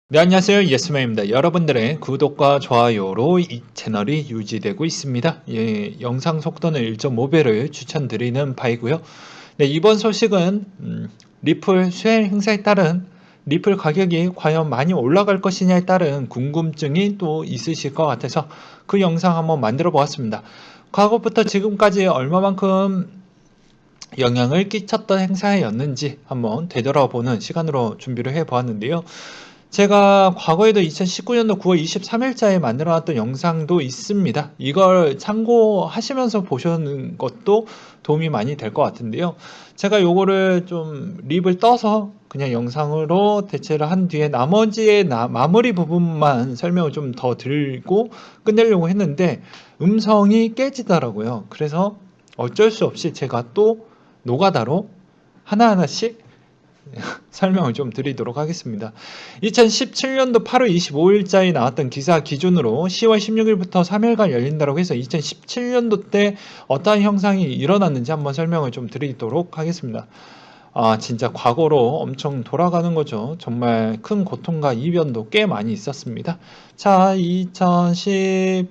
네, 안녕하세요. 예스맨입니다. 여러분들의 구독과 좋아요로 이 채널이 유지되고 있습니다. 예, 영상 속도는 1.5배를 추천드리는 바이고요. 네, 이번 소식은 리플 수혜 행사에 따른 리플 가격이 과연 많이 올라갈 것이냐에 따른 궁금증이 또 있으실 것 같아서 그 영상 한번 만들어 보았습니다. 과거부터 지금까지 얼마만큼 영향을 끼쳤던 행사였는지 한번 되돌아보는 시간으로 준비를 해 보았는데요. 제가 과거에도 2019년도 9월 23일자에 만들어놨던 영상도 있습니다. 이걸 참고하시면서 보시는 것도 도움이 많이 될 것 같은데요. 제가 요거를 좀 립을 떠서 그냥 영상으로 대체를 한 뒤에 나머지의 마무리 부분만 설명을 좀 더 드리고 끝내려고 했는데 음성이 깨지더라고요. 그래서 어쩔 수 없이 제가 또 노가다로 하나하나씩 설명을 좀 드리도록 하겠습니다. 2017년도 8월 25일자에 나왔던 기사 기준으로 10월 16일부터 3일간 열린다고 해서 2017년도 때 어떠한 형상이 일어났는지 한번 설명을 좀 드리도록 하겠습니다. 진짜 과거로 엄청 돌아가는 거죠. 정말 큰 고통과 이변도 꽤 많이 있었습니다. 자, 2017년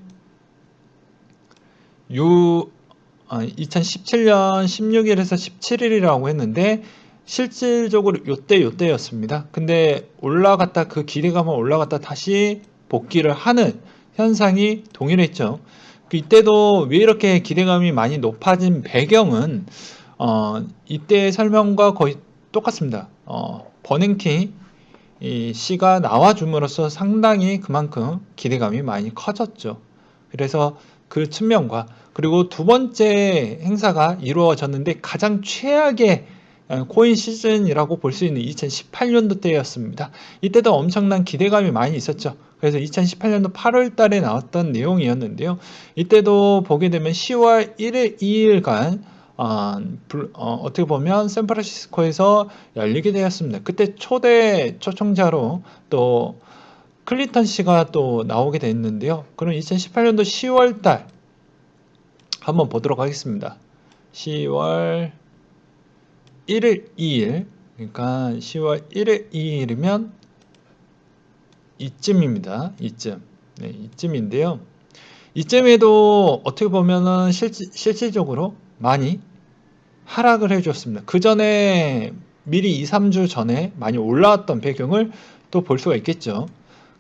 16일에서 17일이라고 했는데 실질적으로 요때였습니다. 근데 올라갔다 그 기대감은 올라갔다 다시 복귀를 하는 현상이 동일했죠. 이때도 왜 이렇게 기대감이 많이 높아진 배경은 이때 설명과 거의 똑같습니다. 버냉키 이 씨가 나와줌으로써 상당히 그만큼 기대감이 많이 커졌죠. 그래서 그 측면과 그리고 두 번째 행사가 이루어졌는데 가장 최악의 코인 시즌이라고 볼 수 있는 2018년도 때였습니다. 이때도 엄청난 기대감이 많이 있었죠. 그래서 2018년도 8월 달에 나왔던 내용이었는데요. 이때도 보게 되면 10월 1일, 2일간 어떻게 보면 샌프란시스코에서 열리게 되었습니다. 그때 초대 초청자로 또 클린턴 씨가 또 나오게 됐는데요. 그럼 2018년도 10월 달 한번 보도록 하겠습니다. 10월 1일, 2일 그러니까 10월 1일, 2일이면 이쯤입니다. 이쯤. 네, 이쯤인데요. 이쯤에도 어떻게 보면은 실질적으로 많이 하락을 해줬습니다. 그 전에 미리 2, 3주 전에 많이 올라왔던 배경을 또 볼 수가 있겠죠.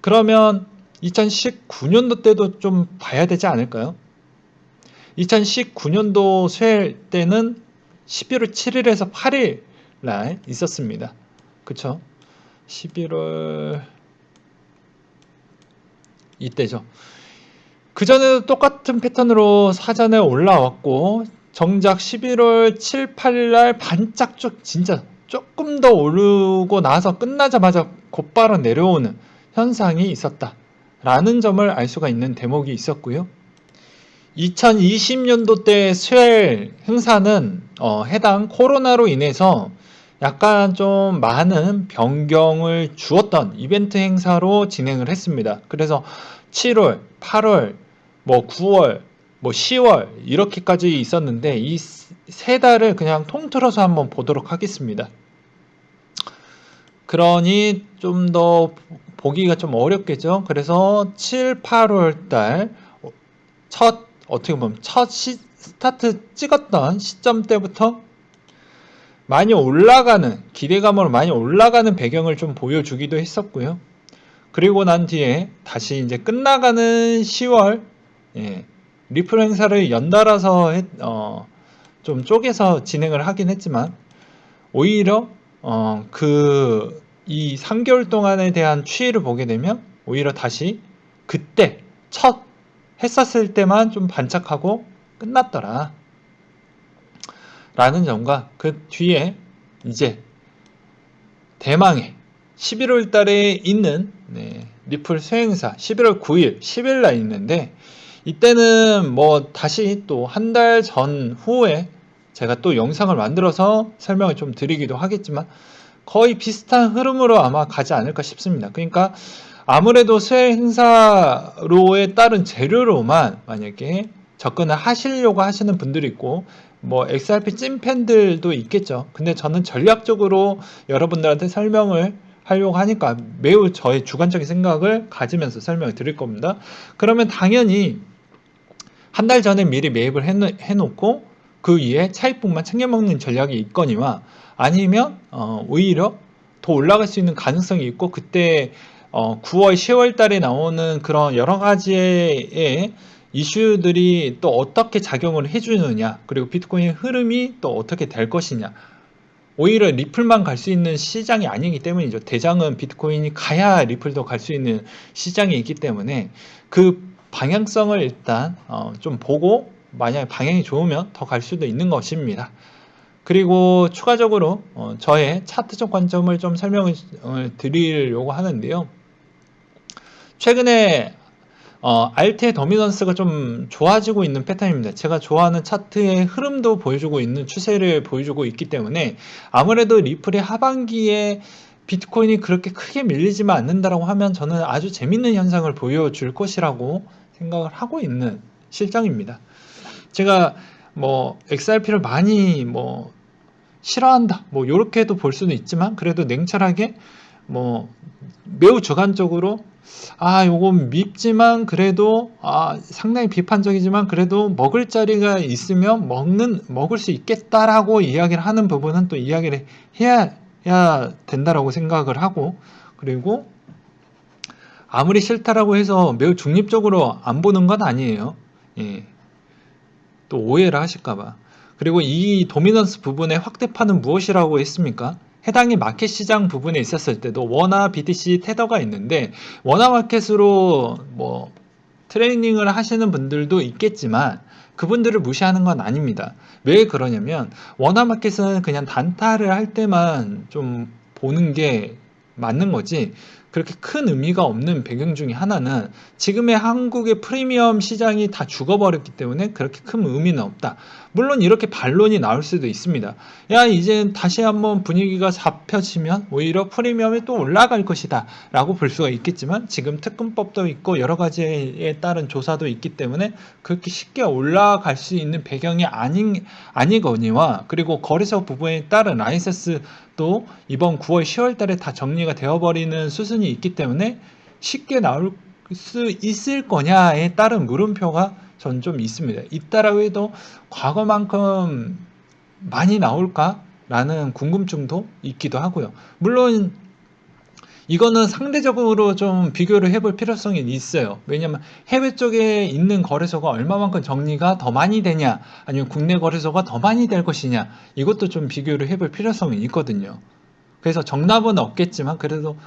그러면 2019년도 때도 좀 봐야 되지 않을까요? 2019년도 쇠 때는 11월 7일에서 8일 날 있었습니다. 그쵸? 11월 이때죠. 그전에도 똑같은 패턴으로 사전에 올라왔고 정작 11월 7, 8일 날 반짝 진짜 조금 더 오르고 나서 끝나자마자 곧바로 내려오는 현상이 있었다라는 점을 알 수가 있는 대목이 있었고요. 2020년도 때 스웰 행사는 해당 코로나로 인해서 약간 좀 많은 변경을 주었던 이벤트 행사로 진행을 했습니다. 그래서 7월, 8월, 뭐 9월, 뭐 10월 이렇게까지 있었는데 이 세 달을 그냥 통틀어서 한번 보도록 하겠습니다. 그러니 좀 더 보기가 좀 어렵겠죠. 그래서 7, 8월 달 어떻게 보면 첫 스타트 찍었던 시점 때부터 많이 올라가는 기대감으로 많이 올라가는 배경을 좀 보여주기도 했었고요. 그리고 난 뒤에 다시 이제 끝나가는 10월 리플 행사를 연달아서 좀 쪼개서 진행을 하긴 했지만 오히려 이 3개월 동안에 대한 추이를 보게 되면 오히려 다시 그때 첫 했었을 때만 좀 반짝하고 끝났더라 라는 점과 그 뒤에 이제 대망의 11월 달에 있는 리플 수행사 11월 9일 10일 날 있는데 이때는 뭐 다시 또 한 달 전후에 제가 또 영상을 만들어서 설명을 좀 드리기도 하겠지만 거의 비슷한 흐름으로 아마 가지 않을까 싶습니다. 그러니까 아무래도 수혜 행사로에 따른 재료로만 만약에 접근을 하시려고 하시는 분들이 있고 뭐 XRP 찐팬들도 있겠죠. 근데 저는 전략적으로 여러분들한테 설명을 하려고 하니까 매우 저의 주관적인 생각을 가지면서 설명을 드릴 겁니다. 그러면 당연히 한 달 전에 미리 매입을 해놓고 그 위에 차익분만 챙겨 먹는 전략이 있거니와 아니면 오히려 더 올라갈 수 있는 가능성이 있고 그때 9월, 10월 달에 나오는 그런 여러 가지의 이슈들이 또 어떻게 작용을 해주느냐, 그리고 비트코인 흐름이 또 어떻게 될 것이냐. 오히려 리플만 갈 수 있는 시장이 아니기 때문이죠. 대장은 비트코인이 가야 리플도 갈 수 있는 시장이 있기 때문에 그 방향성을 일단 좀 보고 만약에 방향이 좋으면 더 갈 수도 있는 것입니다. 그리고 추가적으로 저의 차트적 관점을 좀 설명을 드리려고 하는데요. 최근에 알트의 도미넌스가 좀 좋아지고 있는 패턴입니다. 제가 좋아하는 차트의 흐름도 보여주고 있는 추세를 보여주고 있기 때문에 아무래도 리플의 하반기에 비트코인이 그렇게 크게 밀리지만 않는다라고 하면 저는 아주 재밌는 현상을 보여줄 것이라고 생각을 하고 있는 실정입니다. 제가 뭐 XRP를 많이 뭐 싫어한다 뭐 이렇게도 볼 수는 있지만 그래도 냉철하게 뭐 매우 주관적으로 요건 밉지만 그래도 상당히 비판적이지만 그래도 먹을 자리가 있으면 먹을 수 있겠다라고 이야기를 하는 부분은 또 이야기를 해야 된다라고 생각을 하고, 그리고 아무리 싫다라고 해서 매우 중립적으로 안 보는 건 아니에요. 예. 또 오해를 하실까봐. 그리고 이 도미넌스 부분의 확대파는 무엇이라고 했습니까? 해당의 마켓 시장 부분에 있었을 때도 원화, BTC, 테더가 있는데 원화 마켓으로 뭐 트레이닝을 하시는 분들도 있겠지만 그분들을 무시하는 건 아닙니다. 왜 그러냐면 원화 마켓은 그냥 단타를 할 때만 좀 보는 게 맞는 거지 그렇게 큰 의미가 없는 배경 중에 하나는 지금의 한국의 프리미엄 시장이 다 죽어버렸기 때문에 그렇게 큰 의미는 없다. 물론 이렇게 반론이 나올 수도 있습니다. 야, 이제 다시 한번 분위기가 잡혀지면 오히려 프리미엄이 또 올라갈 것이다 라고 볼 수가 있겠지만 지금 특근법도 있고 여러 가지에 따른 조사도 있기 때문에 그렇게 쉽게 올라갈 수 있는 배경이 아니거니와, 그리고 거래소 부분에 따른 라이센스도 이번 9월 10월 달에 다 정리가 되어버리는 수순이 있기 때문에 쉽게 나올 수 있을 거냐에 따른 물음표가 전 좀 있습니다. 있다라고 해도 과거만큼 많이 나올까라는 궁금증도 있기도 하고요. 물론 이거는 상대적으로 좀 비교를 해볼 필요성이 있어요. 왜냐하면 해외 쪽에 있는 거래소가 얼마만큼 정리가 더 많이 되냐, 아니면 국내 거래소가 더 많이 될 것이냐, 이것도 좀 비교를 해볼 필요성이 있거든요. 그래서 정답은 없겠지만 그래도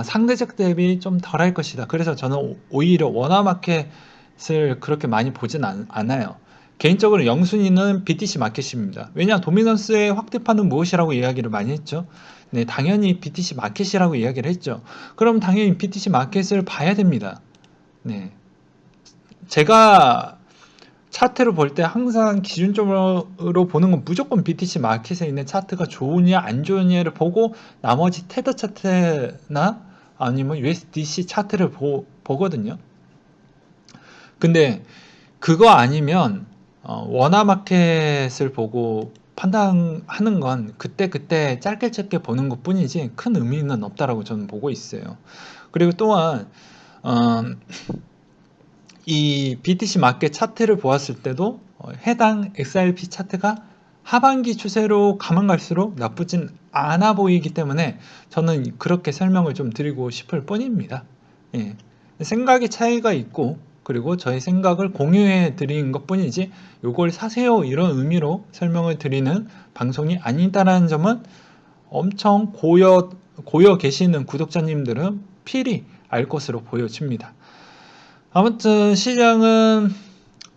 상대적 대비 좀 덜할 것이다. 그래서 저는 오히려 원화 마켓을 그렇게 많이 보진 않아요. 개인적으로 영순위는 BTC 마켓입니다. 왜냐, 도미넌스의 확대파는 무엇이라고 이야기를 많이 했죠. 네, 당연히 BTC 마켓이라고 이야기를 했죠. 그럼 당연히 BTC 마켓을 봐야 됩니다. 네, 제가 차트를 볼 때 항상 기준점으로 보는 건 무조건 BTC 마켓에 있는 차트가 좋으냐 안 좋으냐를 보고 나머지 테더 차트나 아니면 USDC 차트를 보거든요. 근데 그거 아니면 원화 마켓을 보고 판단하는 건 그때 짧게 보는 것 뿐이지 큰 의미는 없다라고 저는 보고 있어요. 그리고 또한 이 BTC 마켓 차트를 보았을 때도 해당 XRP 차트가 하반기 추세로 가면 갈수록 나쁘진 않아 보이기 때문에 저는 그렇게 설명을 좀 드리고 싶을 뿐입니다. 예. 생각의 차이가 있고 그리고 저의 생각을 공유해 드리는 것 뿐이지 요걸 사세요 이런 의미로 설명을 드리는 방송이 아니다라는 점은 엄청 고여 계시는 구독자님들은 필히 알 것으로 보여집니다. 아무튼 시장은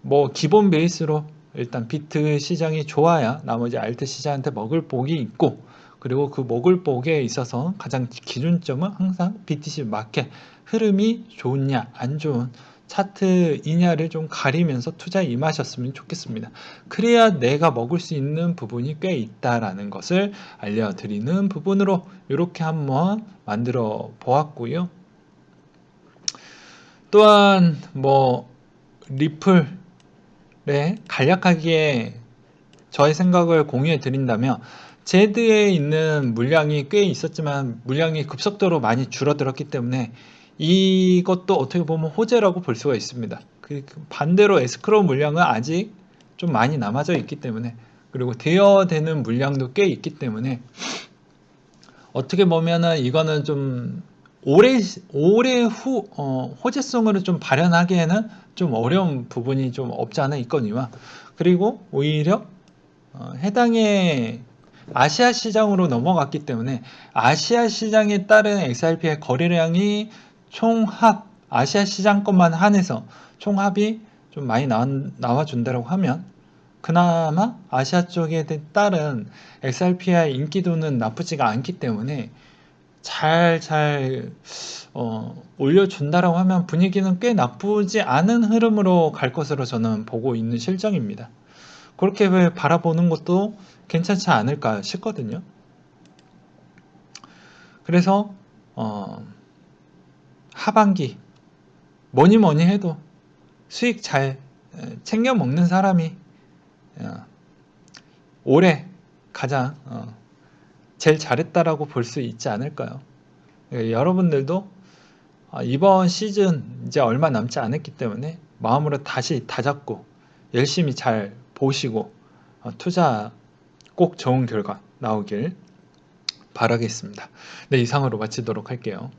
뭐 기본 베이스로 일단 비트 시장이 좋아야 나머지 알트 시장한테 먹을 복이 있고, 그리고 그 먹을 복에 있어서 가장 기준점은 항상 BTC 마켓 흐름이 좋냐 안 좋은 차트이냐를 좀 가리면서 투자에 임하셨으면 좋겠습니다. 그래야 내가 먹을 수 있는 부분이 꽤 있다라는 것을 알려드리는 부분으로 이렇게 한번 만들어 보았고요. 또한 뭐 리플에 간략하게 저의 생각을 공유해 드린다면 제드에 있는 물량이 꽤 있었지만 물량이 급속도로 많이 줄어들었기 때문에 이것도 어떻게 보면 호재라고 볼 수가 있습니다. 반대로 에스크로 물량은 아직 좀 많이 남아져 있기 때문에, 그리고 대여되는 물량도 꽤 있기 때문에 어떻게 보면은 이거는 좀 오래 호재성으로 좀 발현하기에는 좀 어려운 부분이 좀 없지 않아 있거니와, 그리고 오히려 해당의 아시아 시장으로 넘어갔기 때문에 아시아 시장에 따른 XRP의 거래량이 총합 아시아 시장 것만 한해서 총합이 좀 많이 나와준다고 하면 그나마 아시아 쪽에 따른 XRP의 인기도는 나쁘지가 않기 때문에 잘 올려준다라고 하면 분위기는 꽤 나쁘지 않은 흐름으로 갈 것으로 저는 보고 있는 실정입니다. 그렇게 바라보는 것도 괜찮지 않을까 싶거든요. 그래서 하반기 뭐니 해도 수익 잘 챙겨 먹는 사람이 올해 가장 제일 잘했다라고 볼 수 있지 않을까요? 여러분들도 이번 시즌 이제 얼마 남지 않았기 때문에 마음으로 다시 다잡고 열심히 잘 보시고 투자 꼭 좋은 결과 나오길 바라겠습니다. 네, 이상으로 마치도록 할게요.